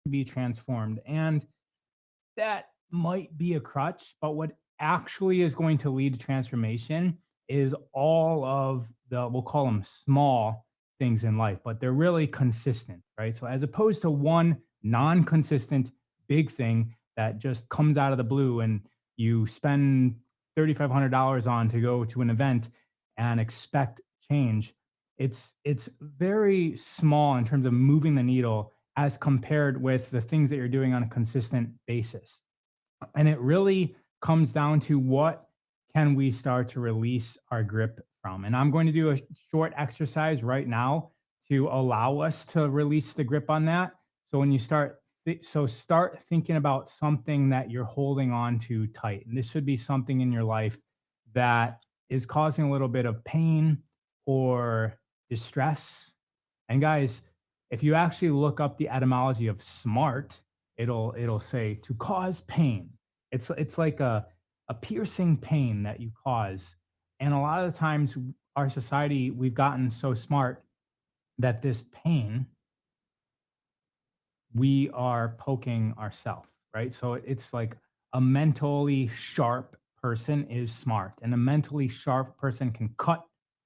to be transformed. And that might be a crutch, but what actually is going to lead to transformation is all of the, we'll call them small things in life, but they're really consistent, right? So as opposed to one non consistent big thing that just comes out of the blue and you spend $3,500 on to go to an event and expect change, it's very small in terms of moving the needle as compared with the things that you're doing on a consistent basis. And it really comes down to what can we start to release our grip from. And I'm going to do a short exercise right now to allow us to release the grip on that. So when you start thinking about something that you're holding on to tight. And this should be something in your life that is causing a little bit of pain or distress. And guys, if you actually look up the etymology of smart, it'll say to cause pain. It's like a piercing pain that you cause. And a lot of the times our society, we've gotten so smart that this pain we are poking ourselves, right? So it's like a mentally sharp person is smart, and a mentally sharp person can cut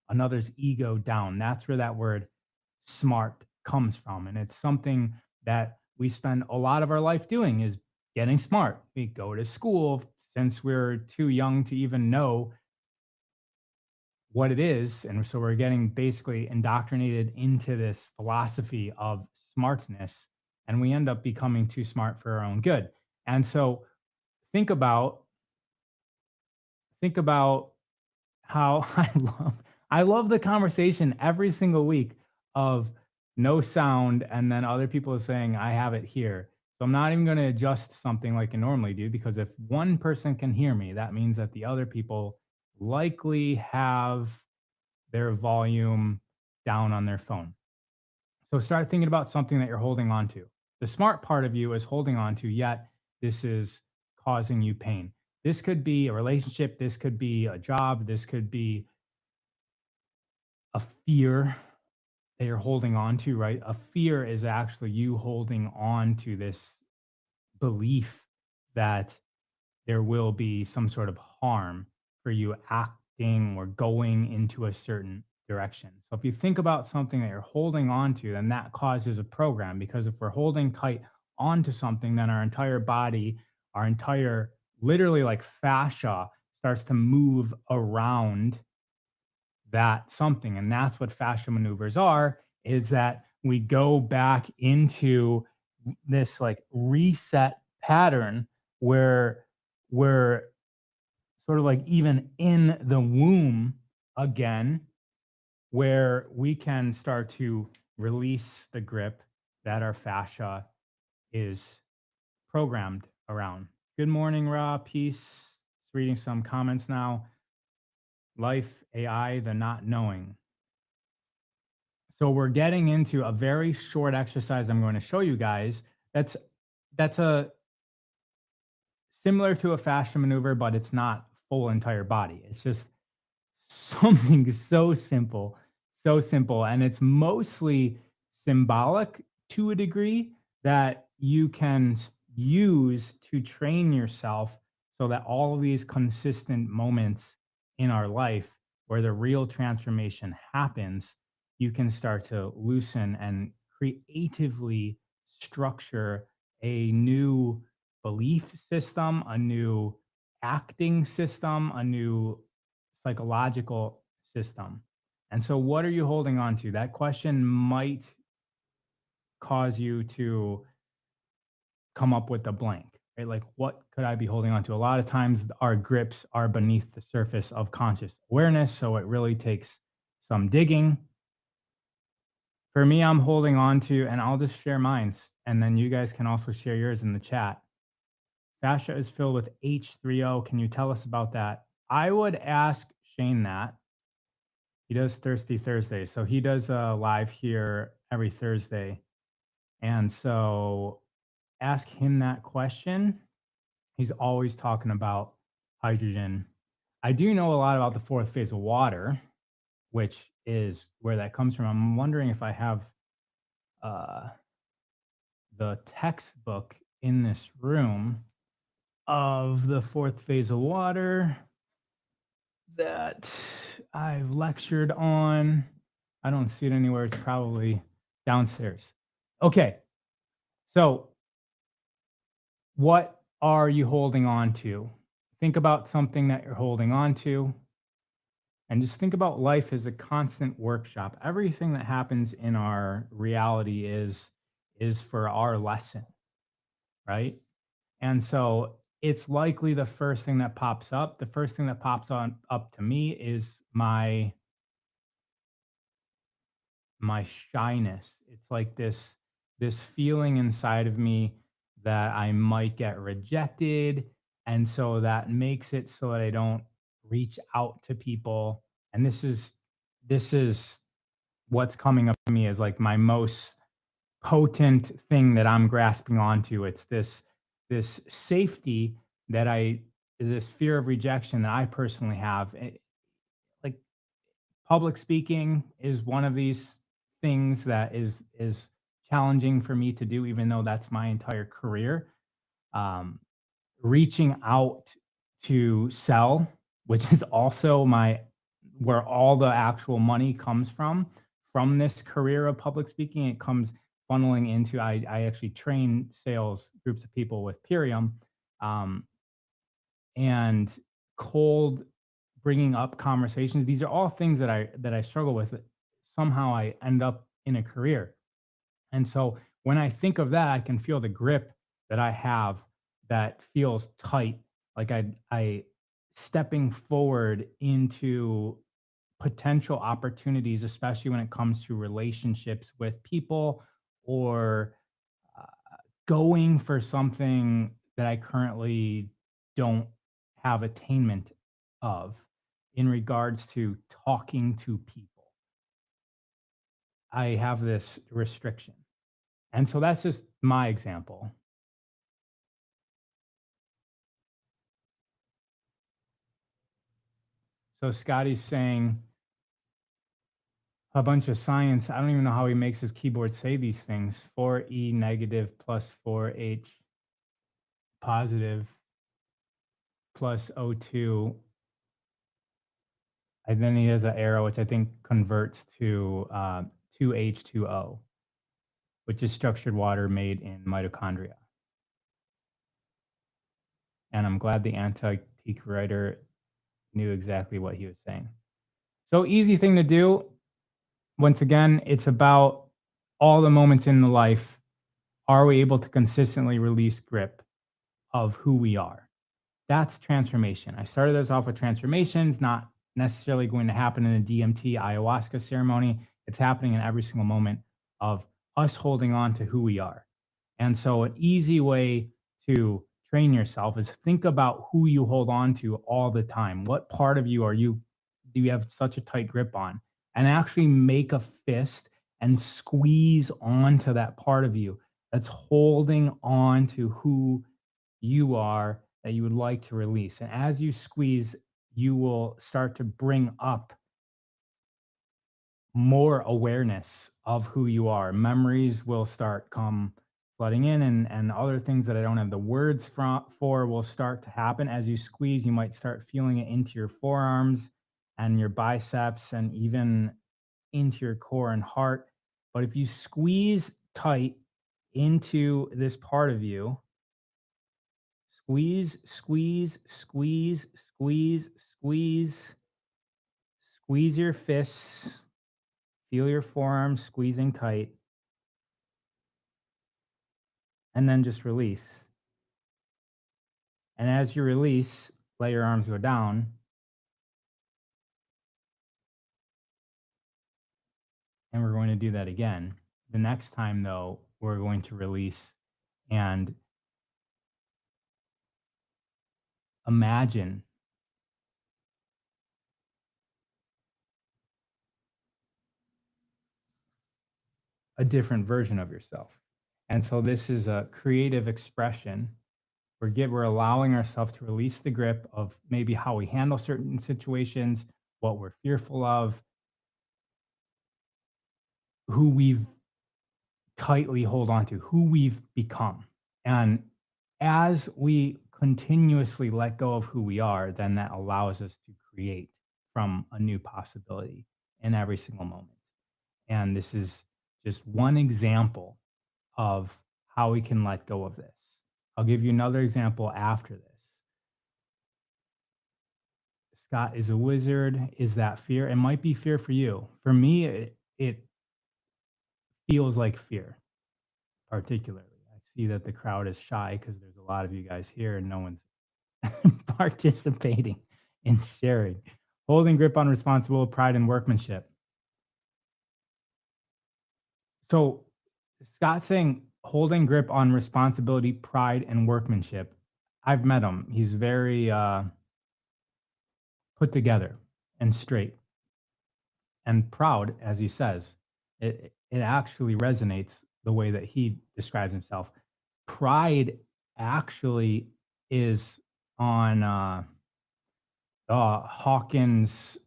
another's ego down. That's where that word smart comes from. And it's something that we spend a lot of our life doing is getting smart. We go to school since we're too young to even know what it is. And so we're getting basically indoctrinated into this philosophy of smartness, and we end up becoming too smart for our own good. And so think about think about how I love the conversation every single week of no sound and then other people are saying I have it here. So I'm not even going to adjust something like I normally do, because if one person can hear me, that means that the other people likely have their volume down on their phone. So start thinking about something that you're holding on to. The smart part of you is holding on to, yet this is causing you pain. This could be a relationship, this could be a job, this could be a fear that you're holding on to, right? A fear is actually you holding on to this belief that there will be some sort of harm for you acting or going into a certain direction. So if you think about something that you're holding on to, then that causes a program, because if we're holding tight onto something, then our entire body, our entire literally like fascia starts to move around that something. And that's what fascia maneuvers are, is that we go back into this like reset pattern where we're sort of like even in the womb again, where we can start to release the grip that our fascia is programmed around. Good morning, Ra. Peace. Just reading some comments now. Life, AI, the not knowing. So we're getting into a very short exercise I'm going to show you guys. That's a similar to a fascia maneuver, but it's not full entire body. It's just something so simple, and it's mostly symbolic to a degree that you can use to train yourself so that all of these consistent moments in our life where the real transformation happens, you can start to loosen and creatively structure a new belief system, a new acting system, a new psychological system. And so, what are you holding on to? That question might cause you to come up with a blank, right? Like, what could I be holding on to? A lot of times, our grips are beneath the surface of conscious awareness. So, it really takes some digging. For me, I'm holding on to, and I'll just share mine, and then you guys can also share yours in the chat. Fascia is filled with H3O. Can you tell us about that? I would ask Shane that. He does Thirsty Thursday. So he does a live here every Thursday. And so ask him that question. He's always talking about hydrogen. I do know a lot about the fourth phase of water, which is where that comes from. I'm wondering if I have uh, the textbook in this room of the fourth phase of water that I've lectured on. I don't see it anywhere. It's probably downstairs. Okay. So, what are you holding on to? Think about something that you're holding on to, and just think about life as a constant workshop. Everything that happens in our reality is for our lesson, right? And so it's likely the first thing that pops up. The first thing that pops on up to me is my shyness. It's like this feeling inside of me that I might get rejected, and so that makes it so that I don't reach out to people. And this is what's coming up to me as like my most potent thing that I'm grasping onto. It's this safety that I this fear of rejection that I personally have. Like public speaking is one of these things that is challenging for me to do, even though that's my entire career. Um, Reaching out to sell, which is also my where all the actual money comes from this career of public speaking. It comes funneling into I actually train sales groups of people with Purium, um, and cold bringing up conversations. These are all things that I struggle with. Somehow I end up in a career. And so when I think of that, I can feel the grip that I have that feels tight, like I stepping forward into potential opportunities, especially when it comes to relationships with people or uh, going for something that I currently don't have attainment of in regards to talking to people. I have this restriction. And so that's just my example. So Scotty's saying a bunch of science. I don't even know how he makes his keyboard say these things. 4E negative plus 4H positive plus O2. And then he has an arrow, which I think converts to 2H2O, which is structured water made in mitochondria. And I'm glad the antique writer knew exactly what he was saying. So easy thing to do. Once again, it's about all the moments in the life. Are we able to consistently release grip of who we are? That's transformation. I started this off with transformations, not necessarily going to happen in a DMT ayahuasca ceremony. It's happening in every single moment of us holding on to who we are. And so, an easy way to train yourself is think about who you hold on to all the time. What part of you do you have such a tight grip on? And actually make a fist and squeeze onto that part of you that's holding on to who you are that you would like to release. And as you squeeze, you will start to bring up more awareness of who you are. Memories will start come flooding in, and other things that I don't have the words for will start to happen. As you squeeze, you might start feeling it into your forearms and your biceps and even into your core and heart. But if you squeeze tight into this part of you, squeeze, squeeze, squeeze, squeeze, squeeze, squeeze your fists, feel your forearms squeezing tight, and then just release. And as you release, let your arms go down. And we're going to do that again. The next time, though, we're going to release and imagine a different version of yourself. And so this is a creative expression. We're allowing ourselves to release the grip of maybe how we handle certain situations, what we're fearful of, who we've tightly hold on to, who we've become. And as we continuously let go of who we are, then that allows us to create from a new possibility in every single moment. And this is just one example of how we can let go of this. I'll give you another example after this. Scott is a wizard. Is that fear? It might be fear for you. For me, it feels like fear, particularly. I see that the crowd is shy because there's a lot of you guys here and no one's participating in sharing. Holding grip on responsible pride and workmanship. So Scott saying holding grip on responsibility, pride, and workmanship. I've met him. He's very put together and straight and proud, as he says. It actually resonates the way that he describes himself. Pride actually is on Hawkins,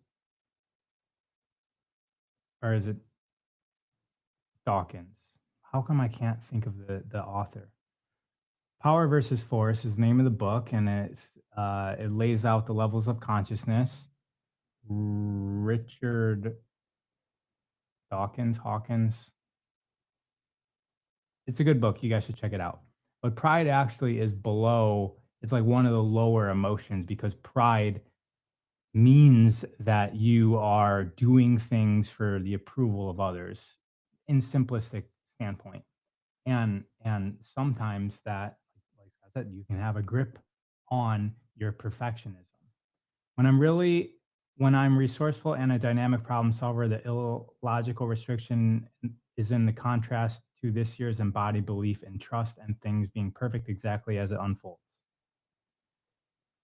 or is it Dawkins? How come I can't think of the author? Power versus Force is the name of the book, and it lays out the levels of consciousness. Richard Hawkins. It's a good book. You guys should check it out. But pride actually is below. It's like one of the lower emotions because pride means that you are doing things for the approval of others in simplistic standpoint. And sometimes that, like I said, you can have a grip on your perfectionism. When I'm really when I'm resourceful and a dynamic problem solver, the illogical restriction is in the contrast to this year's embodied belief in trust and things being perfect exactly as it unfolds.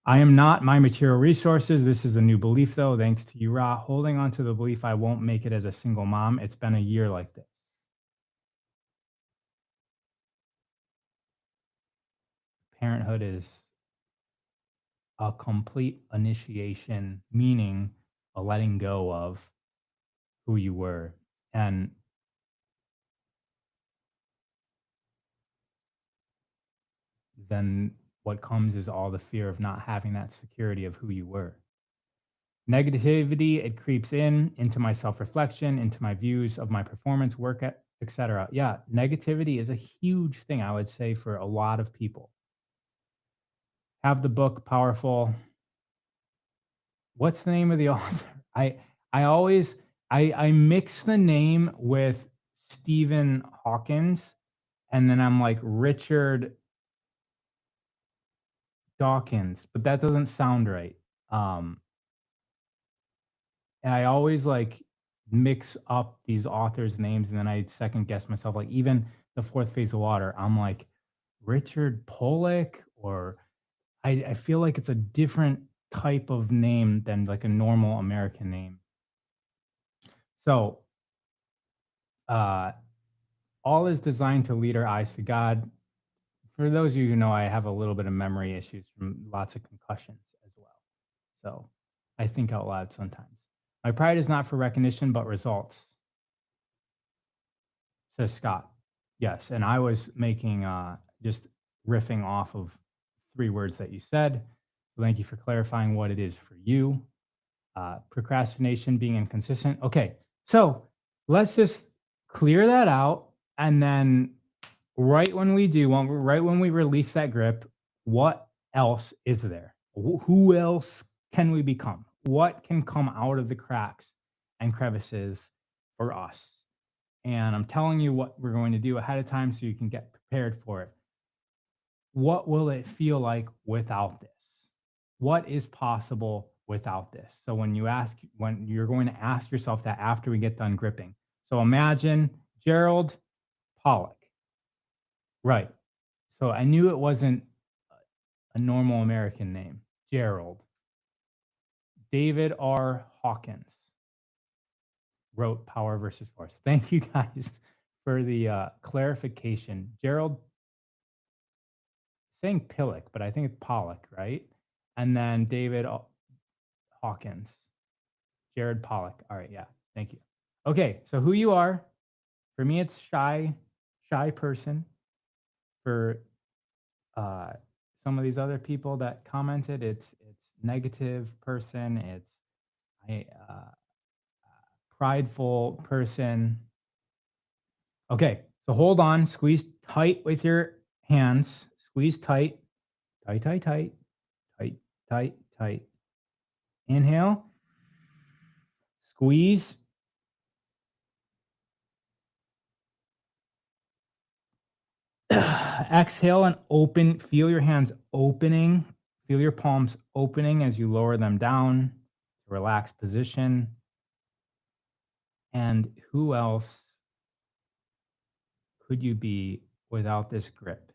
I am not my material resources. This is a new belief, though, thanks to you, Ra. Holding on to the belief I won't make it as a single mom. It's been a year like this. Parenthood is a complete initiation, meaning a letting go of who you were. And then what comes is all the fear of not having that security of who you were. Negativity, it creeps into my self-reflection, into my views of my performance, work, etc. Yeah, negativity is a huge thing, I would say, for a lot of people. Have the book powerful. What's the name of the author? I always I mix the name with Stephen Hawkins, and then I'm like Richard Dawkins, but that doesn't sound right. Um, and I always like mix up these authors' names, and then I second guess myself. Like even the fourth phase of water, I'm like Richard Pollock, or I feel like it's a different type of name than like a normal American name. So uh, all is designed to lead our eyes to God. For those of you who know, I have a little bit of memory issues from lots of concussions as well. So I think out loud sometimes. My pride is not for recognition, but results, says Scott. Yes. And I was making just riffing off of three words that you said. So thank you for clarifying what it is for you. Procrastination, being inconsistent. Okay. So let's just clear that out. And then right when we release that grip, what else is there? Who else can we become? What can come out of the cracks and crevices for us? And I'm telling you what we're going to do ahead of time so you can get prepared for it. What will it feel like without this? What is possible without this? So when you're going to ask yourself that after we get done gripping. So imagine Gerald Pollock. Right. So I knew it wasn't a normal American name. Gerald. David R. Hawkins wrote Power versus Force. Thank you guys for the clarification. Gerald saying Pillock, but I think it's Pollock, right? And then David Hawkins. Jared Pollock. All right, yeah. Thank you. Okay, so who you are. For me, it's shy. shy person for uh, some of these other people that commented. It's negative person. It's I prideful person. Okay, so hold on. Squeeze tight with your hands. Squeeze tight, tight, tight, tight, tight, tight, tight. Inhale, squeeze. Exhale and open. Feel your hands opening. Feel your palms opening as you lower them down. Relaxed position. And who else could you be without this grip?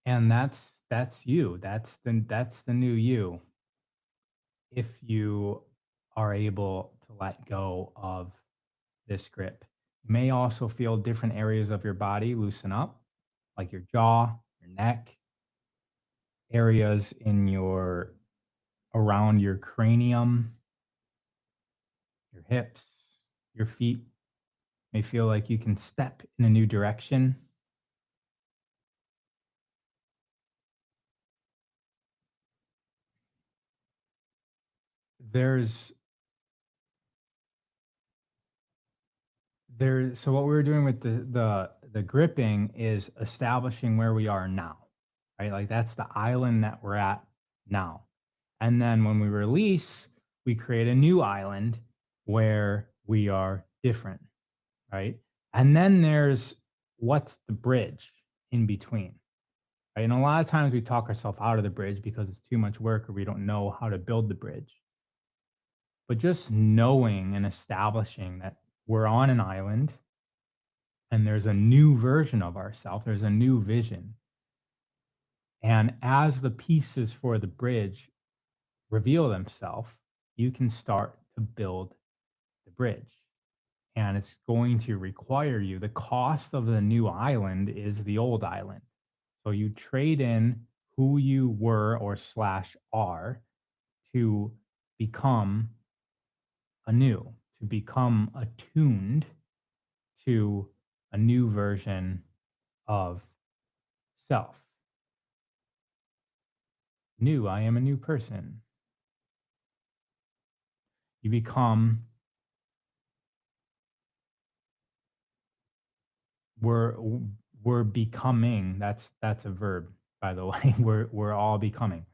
And that's you. That's the new you. If you are able to let go of this grip. You may also feel different areas of your body loosen up, like your jaw, your neck, areas in your around your cranium, your hips, your feet may feel like you can step in a new direction. There's so what we were doing with the gripping is establishing where we are now, right? Like that's the island that we're at now. And then when we release, we create a new island where we are different, right? And then there's what's the bridge in between, right? And a lot of times we talk ourselves out of the bridge because it's too much work or we don't know how to build the bridge. But just knowing and establishing that we're on an island and there's a new version of ourselves, there's a new vision. And as the pieces for the bridge reveal themselves, you can start to build the bridge. And it's going to require you, the cost of the new island is the old island. So you trade in who you were or slash are to become anew, to become attuned to a new version of self. New, I am a new person. You become we're we're becoming. That's a verb, by the way. We're all becoming.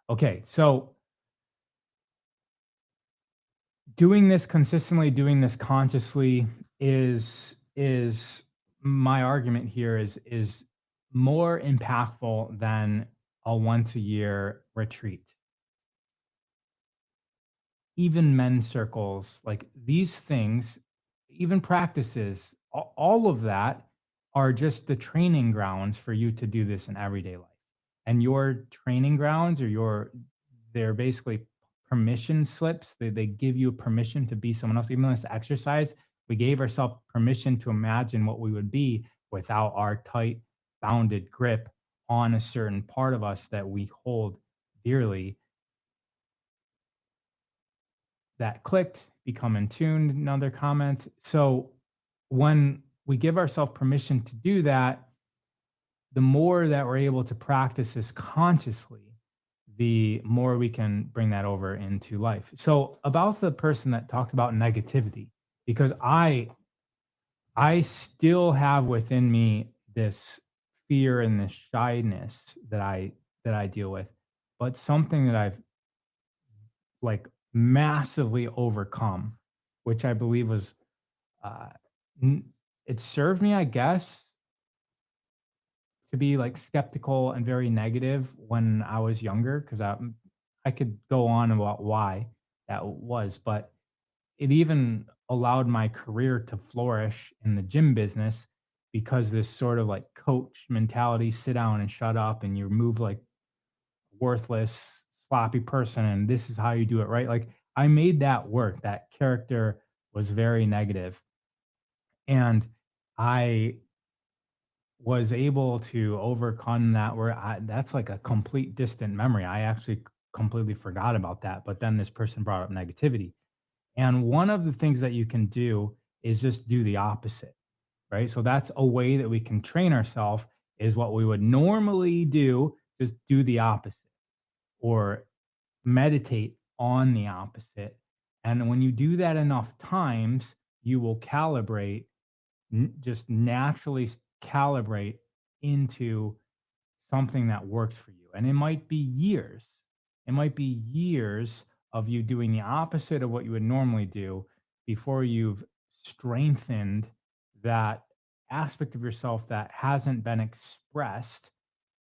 Okay, so doing this consistently, doing this consciously is my argument here is more impactful than a once a year retreat. Even men's circles, like these things, even practices, all of that are just the training grounds for you to do this in everyday life. And your training grounds or they're basically permission slips. They give you permission to be someone else. Even though it's exercise, we gave ourselves permission to imagine what we would be without our tight, bounded grip on a certain part of us that we hold dearly that clicked, become in tune, another comment. So when we give ourselves permission to do that, the more that we're able to practice this consciously, the more we can bring that over into life. So about the person that talked about negativity, because I still have within me this fear and this shyness that I deal with, but something that I've like massively overcome, which I believe was uh, it served me, I guess, to be like skeptical and very negative when I was younger because I could go on about why that was, but it even allowed my career to flourish in the gym business because this sort of like coach mentality, sit down and shut up, and you move like worthless, sloppy person, and this is how you do it, right? Like I made that work. That character was very negative, and I was able to overcome that where that's like a complete distant memory. I actually completely forgot about that. But then this person brought up negativity. And one of the things that you can do is just do the opposite, right? So that's a way that we can train ourselves is what we would normally do, just do the opposite or meditate on the opposite. And when you do that enough times, you will calibrate, just naturally calibrate into something that works for you. And it might be years. It might be years of you doing the opposite of what you would normally do before you've strengthened that aspect of yourself that hasn't been expressed,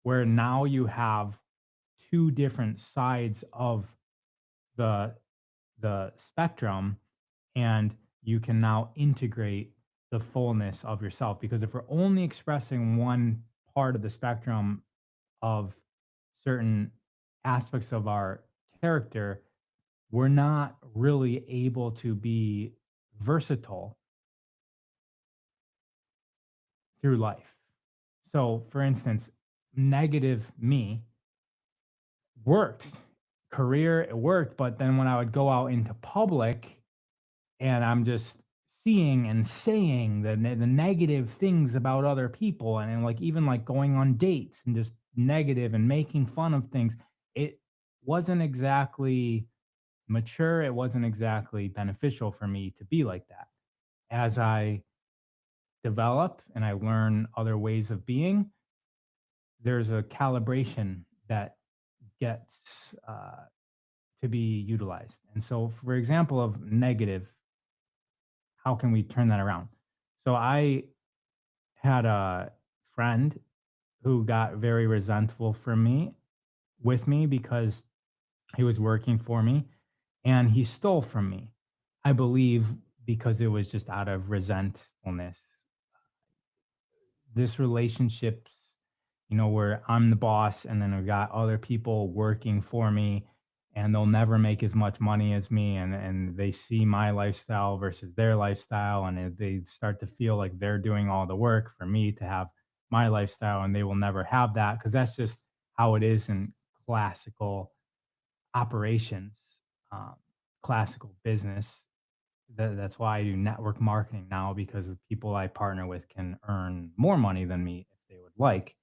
where now you have two different sides of the spectrum, and you can now integrate the fullness of yourself. Because if we're only expressing one part of the spectrum of certain aspects of our character, we're not really able to be versatile through life. So, for instance, negative me worked, career, it worked. But then when I would go out into public and I'm just seeing and saying the negative things about other people, and like even like going on dates and just negative and making fun of things, it wasn't exactly mature. It wasn't exactly beneficial for me to be like that. As I develop and I learn other ways of being, there's a calibration that gets to be utilized. And so, for example, of negative, how can we turn that around? So I had a friend who got very resentful for me with me because he was working for me and he stole from me. I believe because it was just out of resentfulness. This relationships, where I'm the boss and then I've got other people working for me and they'll never make as much money as me, and they see my lifestyle versus their lifestyle, and they start to feel like they're doing all the work for me to have my lifestyle, and they will never have that because that's just how it is in classical operations, um, classical business. That's why I do network marketing now, because the people I partner with can earn more money than me if they would like.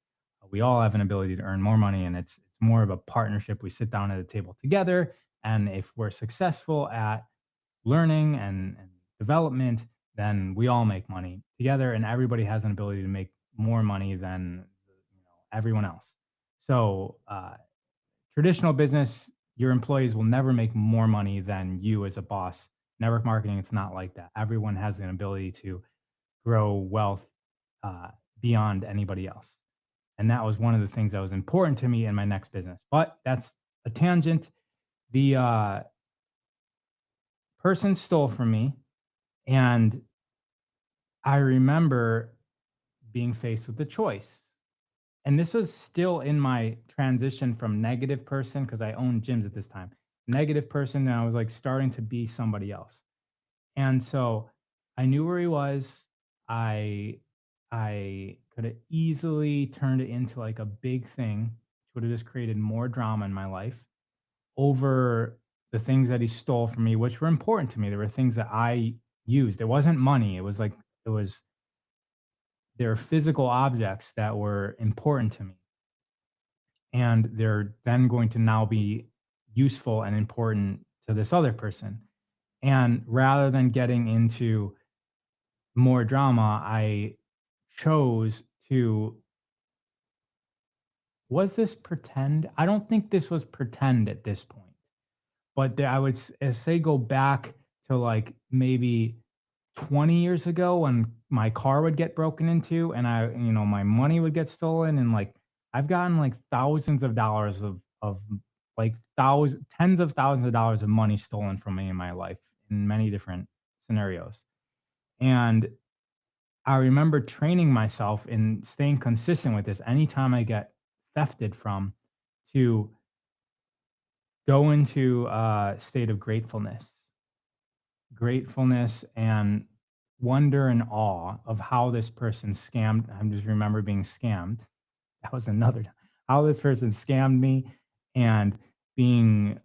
We all have an ability to earn more money, and it's more of a partnership. We sit down at a table together, and if we're successful at learning and development, then we all make money together, and everybody has an ability to make more money than everyone else. So traditional business, your employees will never make more money than you as a boss. Network marketing, it's not like that. Everyone has an ability to grow wealth uh, beyond anybody else. And that was one of the things that was important to me in my next business. But that's a tangent. The person stole from me. And I remember being faced with the choice. And this was still in my transition from negative person, because I owned gyms at this time. Negative person, and I was like starting to be somebody else. And so I knew where he was. I I could have easily turned it into like a big thing, which would have just created more drama in my life over the things that he stole from me, which were important to me. There were things that I used. It wasn't money. It was there are physical objects that were important to me, and they're then going to now be useful and important to this other person. And rather than getting into more drama, I chose to, was this pretend? I don't think this was pretend at this point, but I would say go back to like maybe 20 years ago when my car would get broken into and my money would get stolen, and like I've gotten like thousands of dollars of like thousands, tens of thousands of dollars of money stolen from me in my life in many different scenarios. And I remember training myself and staying consistent with this anytime I get thefted from, to go into a state of gratefulness and wonder and awe of how this person scammed. I just remember being scammed. That was another how this person scammed me, and being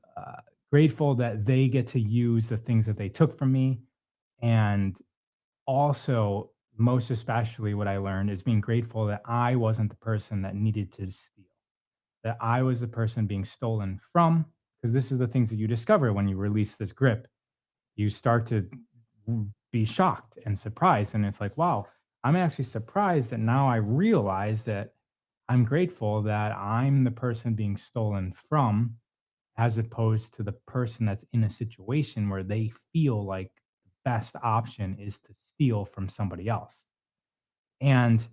grateful that they get to use the things that they took from me. And also, most especially, what I learned is being grateful that I wasn't the person that needed to steal, that I was the person being stolen from. Because this is the things that you discover when you release this grip. You start to be shocked and surprised. And it's like, wow, I'm actually surprised that now I realize that I'm grateful that I'm the person being stolen from, as opposed to the person that's in a situation where they feel like the best option is to steal from somebody else. And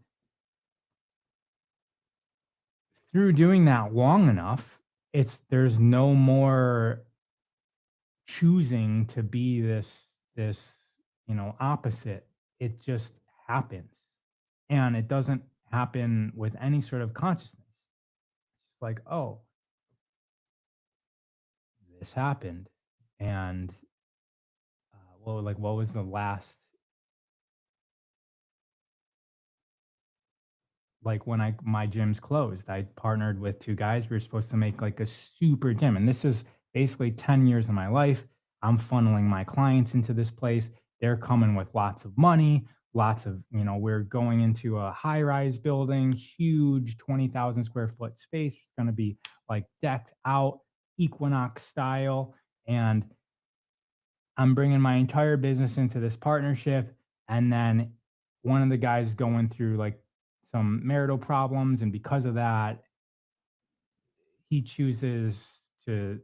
through doing that long enough, there's no more choosing to be this opposite. It just happens, and it doesn't happen with any sort of consciousness. It's just like, oh, this happened. And what was the last, like, when I my gym's closed, I partnered with two guys. We were supposed to make like a super gym, and this is basically 10 years of my life. I'm funneling my clients into this place. They're coming with lots of money, lots of, we're going into a high-rise building, huge 20,000 square foot space. It's going to be like decked out, Equinox style. And I'm bringing my entire business into this partnership. And then one of the guys going through like some marital problems. And because of that, he chooses to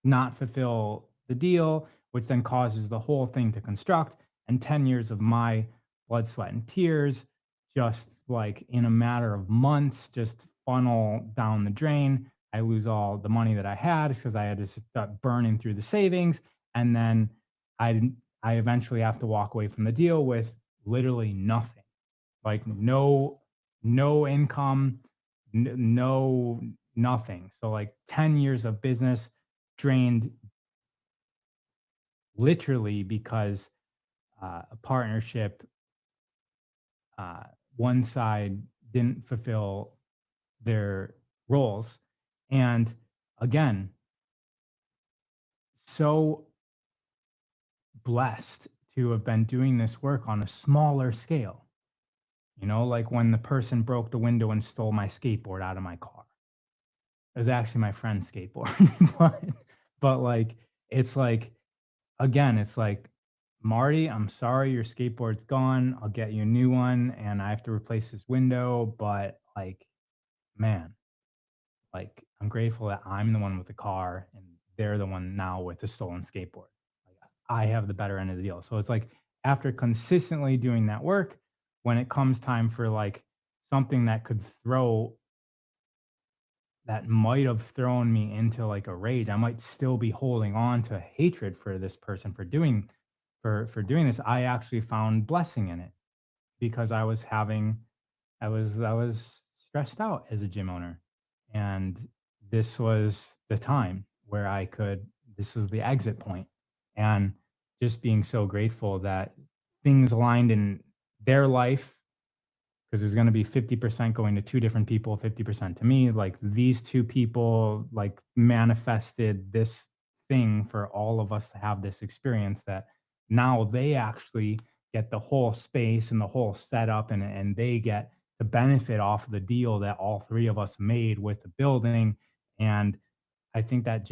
not fulfill the deal, which then causes the whole thing to construct. And 10 years of my blood, sweat, and tears, just like in a matter of months, just funnel down the drain. I lose all the money that I had because I had to start burning through the savings. And then I, I eventually have to walk away from the deal with literally nothing, like no income, no nothing. So like 10 years of business drained, literally, because a partnership, uh, one side didn't fulfill their roles. And again, so blessed to have been doing this work on a smaller scale. Like when the person broke the window and stole my skateboard out of my car. It was actually my friend's skateboard. but like, it's like, again, it's like, Marty, I'm sorry your skateboard's gone. I'll get you a new one and I have to replace this window. But like, man, like, I'm grateful that I'm the one with the car and they're the one now with the stolen skateboard. Like, I have the better end of the deal. So it's like, after consistently doing that work, when it comes time for like something that might have thrown me into like a rage, I might still be holding on to hatred for this person for doing this. I actually found blessing in it because I was stressed out as a gym owner. And this was the time where this was the exit point. And just being so grateful that things aligned in their life, because there's going to be 50% going to two different people, 50% to me. Like, these two people like manifested this thing for all of us to have this experience, that now they actually get the whole space and the whole setup, and they get to benefit off of the deal that all three of us made with the building. And I think that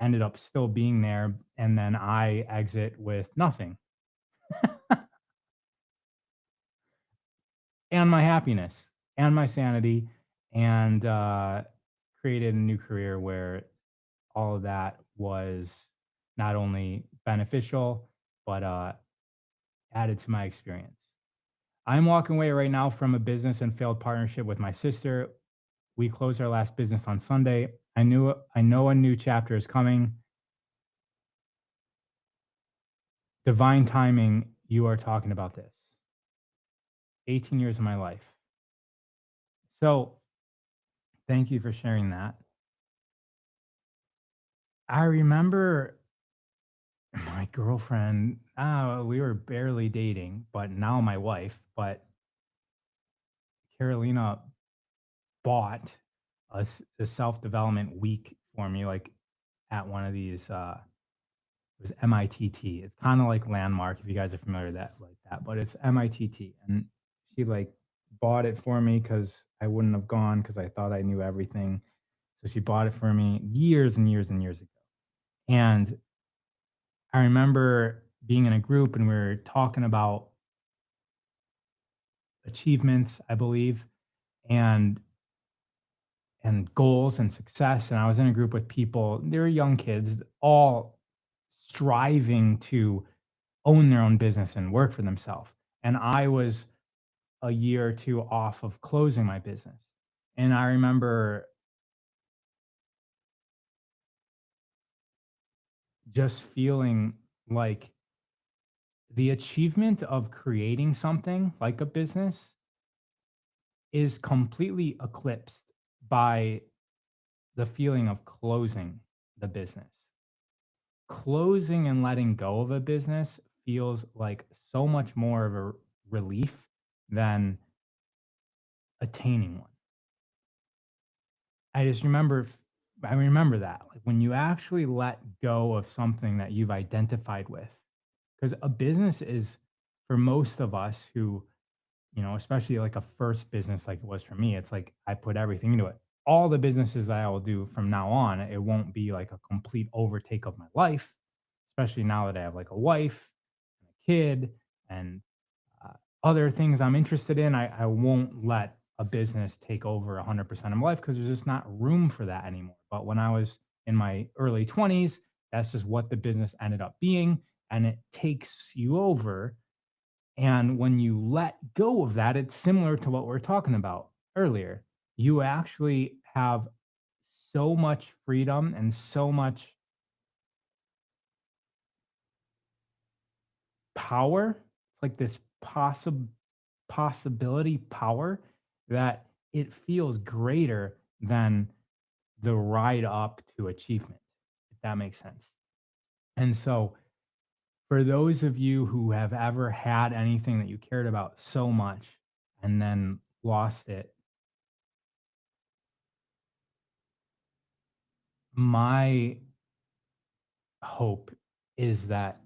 ended up still being there. And then I exit with nothing, and my happiness and my sanity, and created a new career where all of that was not only beneficial, but added to my experience. I'm walking away right now from a business and failed partnership with my sister. We closed our last business on Sunday. I know a new chapter is coming. Divine timing, you are talking about this. 18 years of my life. So, thank you for sharing that. I remember my girlfriend, we were barely dating, but now my wife, but Carolina bought a self-development week for me, like at one of these it was MITT. It's kind of like Landmark if you guys are familiar with that like that, but it's MITT. And she like bought it for me because I wouldn't have gone because I thought I knew everything. So she bought it for me years and years and years ago. And I remember being in a group and we were talking about achievements, I believe, and goals and success. And I was in a group with people, they were young kids, all striving to own their own business and work for themselves. And I was a year or 2 off of closing my business. And I remember just feeling like the achievement of creating something like a business is completely eclipsed by the feeling of closing the business. Closing and letting go of a business feels like so much more of a relief than attaining one. I just remember I remember that, like, when you actually let go of something that you've identified with, because a business is for most of us who, especially like a first business like it was for me, it's like I put everything into it. All the businesses that I will do from now on, it won't be like a complete overtake of my life, especially now that I have like a wife and a kid and uh, other things I'm interested in. I won't let a business take over 100% of my life because there's just not room for that anymore. But when I was in my early 20s, that's just what the business ended up being. And it takes you over, and when you let go of that, it's similar to what we are talking about earlier. You actually have so much freedom and so much power. It's like this possibility power that it feels greater than the ride up to achievement, if that makes sense. And so, for those of you who have ever had anything that you cared about so much and then lost it, my hope is that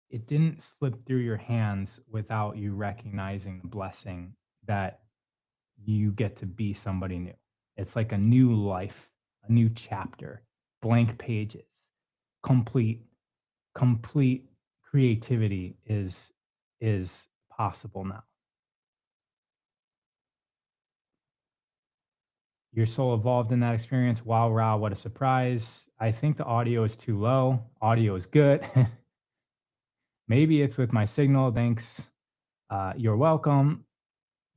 it didn't slip through your hands without you recognizing the blessing that you get to be somebody new. It's like a new life, a new chapter, blank pages, complete complete creativity is possible now. You're so evolved in that experience. Wow, wow, what a surprise. I think the audio is too low. Audio is good. Maybe it's with my signal. Thanks. You're welcome.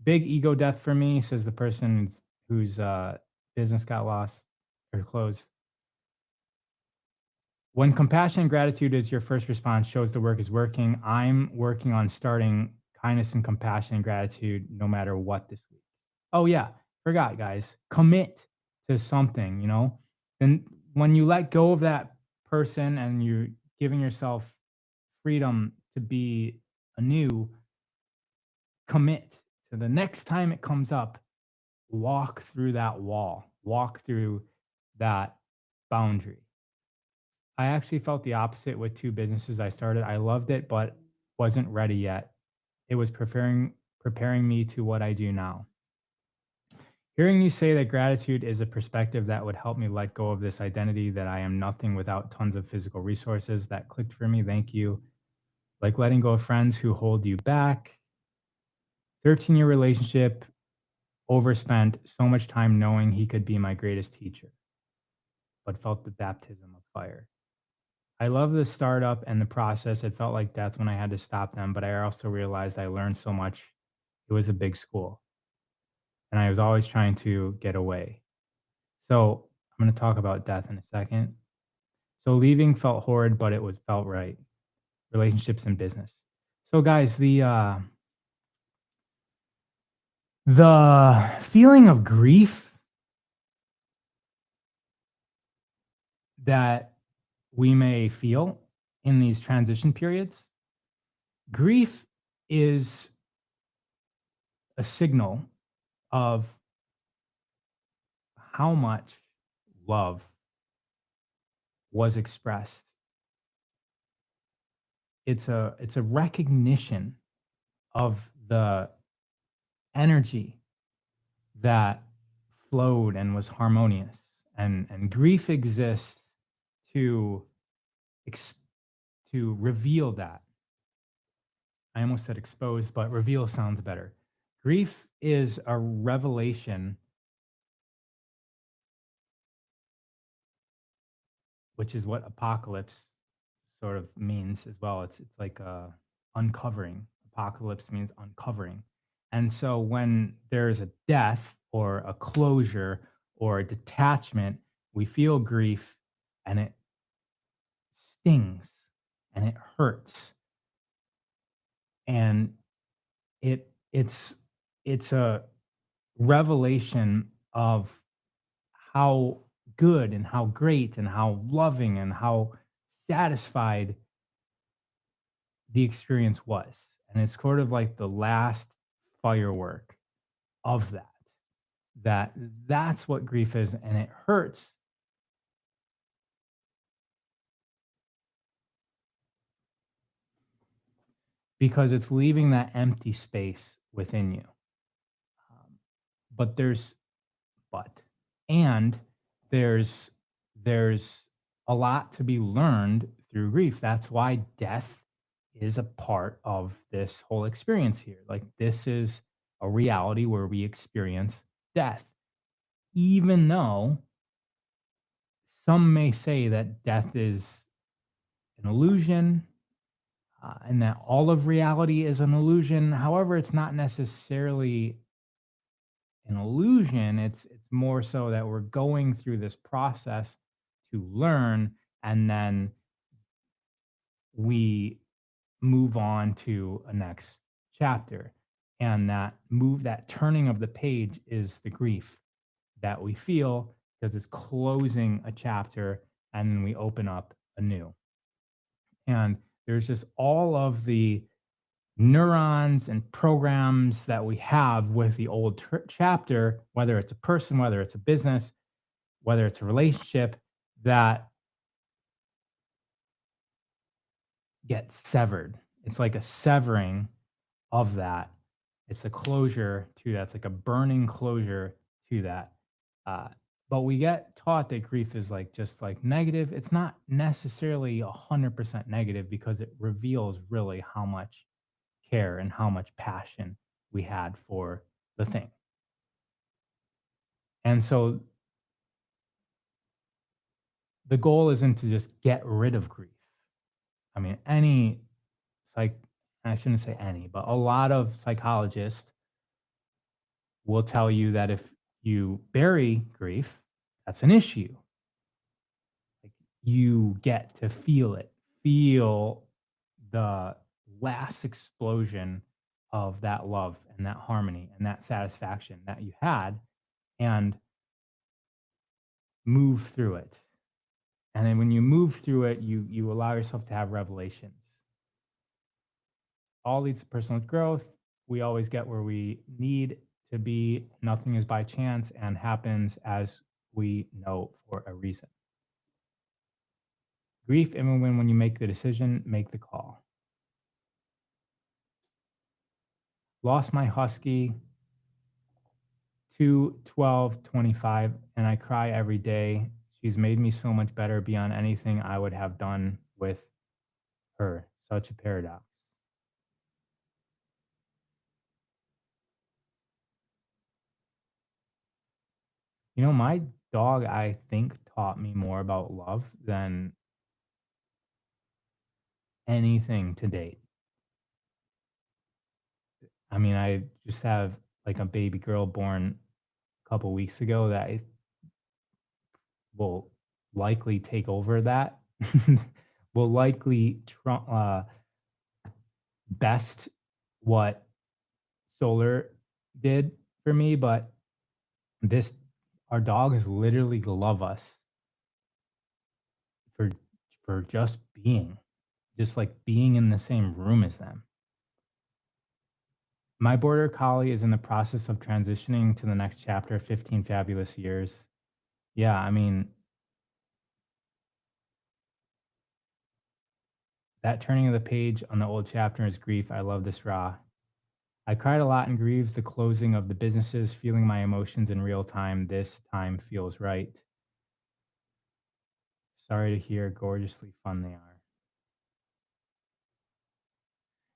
Big ego death for me, says the person whose business got lost or closed. When compassion and gratitude is your first response, shows the work is working. I'm working on starting kindness and compassion and gratitude no matter what this week. Oh, yeah. Forgot, guys. Commit to something, And when you let go of that person and you're giving yourself freedom to be anew, commit to the next time it comes up, walk through that wall, walk through that boundary. I actually felt the opposite with 2 businesses I started. I loved it, but wasn't ready yet. It was preparing me to what I do now. Hearing you say that gratitude is a perspective that would help me let go of this identity that I am nothing without tons of physical resources, that clicked for me. Thank you. Like letting go of friends who hold you back. 13-year relationship, overspent so much time knowing he could be my greatest teacher, but felt the baptism of fire. I love the startup and the process. It felt like that's when I had to stop them, but I also realized I learned so much. It was a big school, and I was always trying to get away. So I'm going to talk about death in a second. So leaving felt horrid, but it was felt right. Relationships and business. So guys, the feeling of grief that we may feel in these transition periods, grief is a signal of how much love was expressed. It's a recognition of the energy that flowed and was harmonious. And grief exists to ex- to reveal that. I almost said expose, but reveal sounds better. Grief is a revelation, which is what apocalypse sort of means as well. It's like uncovering. Apocalypse means uncovering. And so when there's a death or a closure or a detachment, we feel grief and it stings and it hurts and it's it's a revelation of how good and how great and how loving and how satisfied the experience was. And it's sort of like the last firework of that. That that's what grief is, and it hurts because it's leaving that empty space within you. Um, but there's but and there's there's a lot to be learned through grief. That's why death is a part of this whole experience here. Like this is a reality where we experience death, even though some may say that death is an illusion, and that all of reality is an illusion. However, it's not necessarily an illusion. It's more so that we're going through this process to learn, and then we move on to a next chapter. And that turning of the page is the grief that we feel because it's closing a chapter and then we open up a new. And there's just all of the neurons and programs that we have with the old chapter, whether it's a person, whether it's a business, whether it's a relationship, that gets severed. It's like a severing of that. It's a closure to that. It's like a burning closure to that. Uh, but we get taught that grief is like just like negative. It's not necessarily 100% negative because it reveals really how much care and how much passion we had for the thing. And so the goal isn't to just get rid of grief. I mean, any psych, I shouldn't say any, but a lot of psychologists will tell you that if you bury grief, that's an issue. Like you get to feel the last explosion of that love and that harmony and that satisfaction that you had and move through it. And then when you move through it, you allow yourself to have revelations. All leads to personal growth. We always get where we need to be. Nothing is by chance and happens as we know for a reason. Grief, and when you make the decision, make the call. Lost my husky to 12/25, and I cry every day. She's made me so much better beyond anything I would have done with her. Such a paradox. You know, my dog, I think, taught me more about love than anything to date. I mean, I just have like a baby girl born a couple weeks ago that I will likely take over that. Will likely best what solar did for me, but this our dogs literally love us for just being, just like being in the same room as them. My border collie is in the process of transitioning to the next chapter, 15 fabulous years. Yeah, I mean, that turning of the page on the old chapter is grief. I love this raw. I cried a lot and grieved the closing of the businesses, feeling my emotions in real time. This time feels right. Sorry to hear gorgeously fun they are.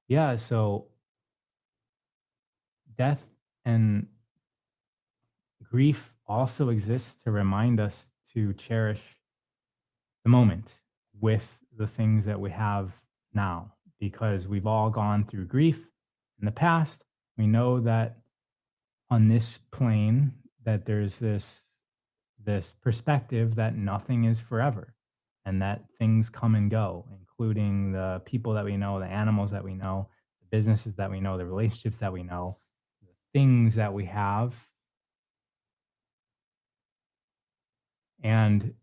Yeah, so death and grief also exists to remind us to cherish the moment with the things that we have now, because we've all gone through grief in the past. We know that on this plane that there's this perspective that nothing is forever and that things come and go, including the people that we know, the animals that we know, the businesses that we know, the relationships that we know, the things that we have. And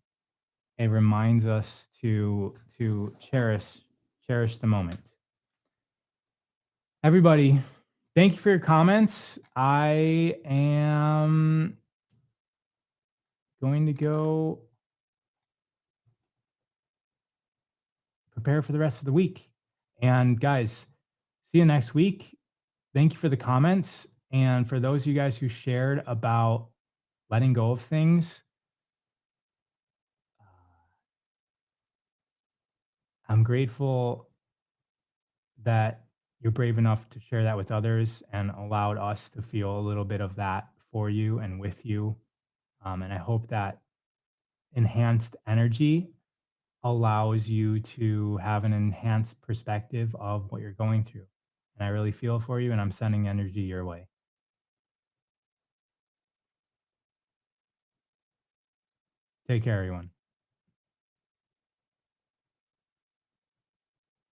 it reminds us to cherish the moment. Everybody, thank you for your comments. I am going to go prepare for the rest of the week. And guys, see you next week. Thank you for the comments. And for those of you guys who shared about letting go of things, I'm grateful that you're brave enough to share that with others and allowed us to feel a little bit of that for you and with you. And I hope that enhanced energy allows you to have an enhanced perspective of what you're going through. And I really feel for you, and I'm sending energy your way. Take care, everyone.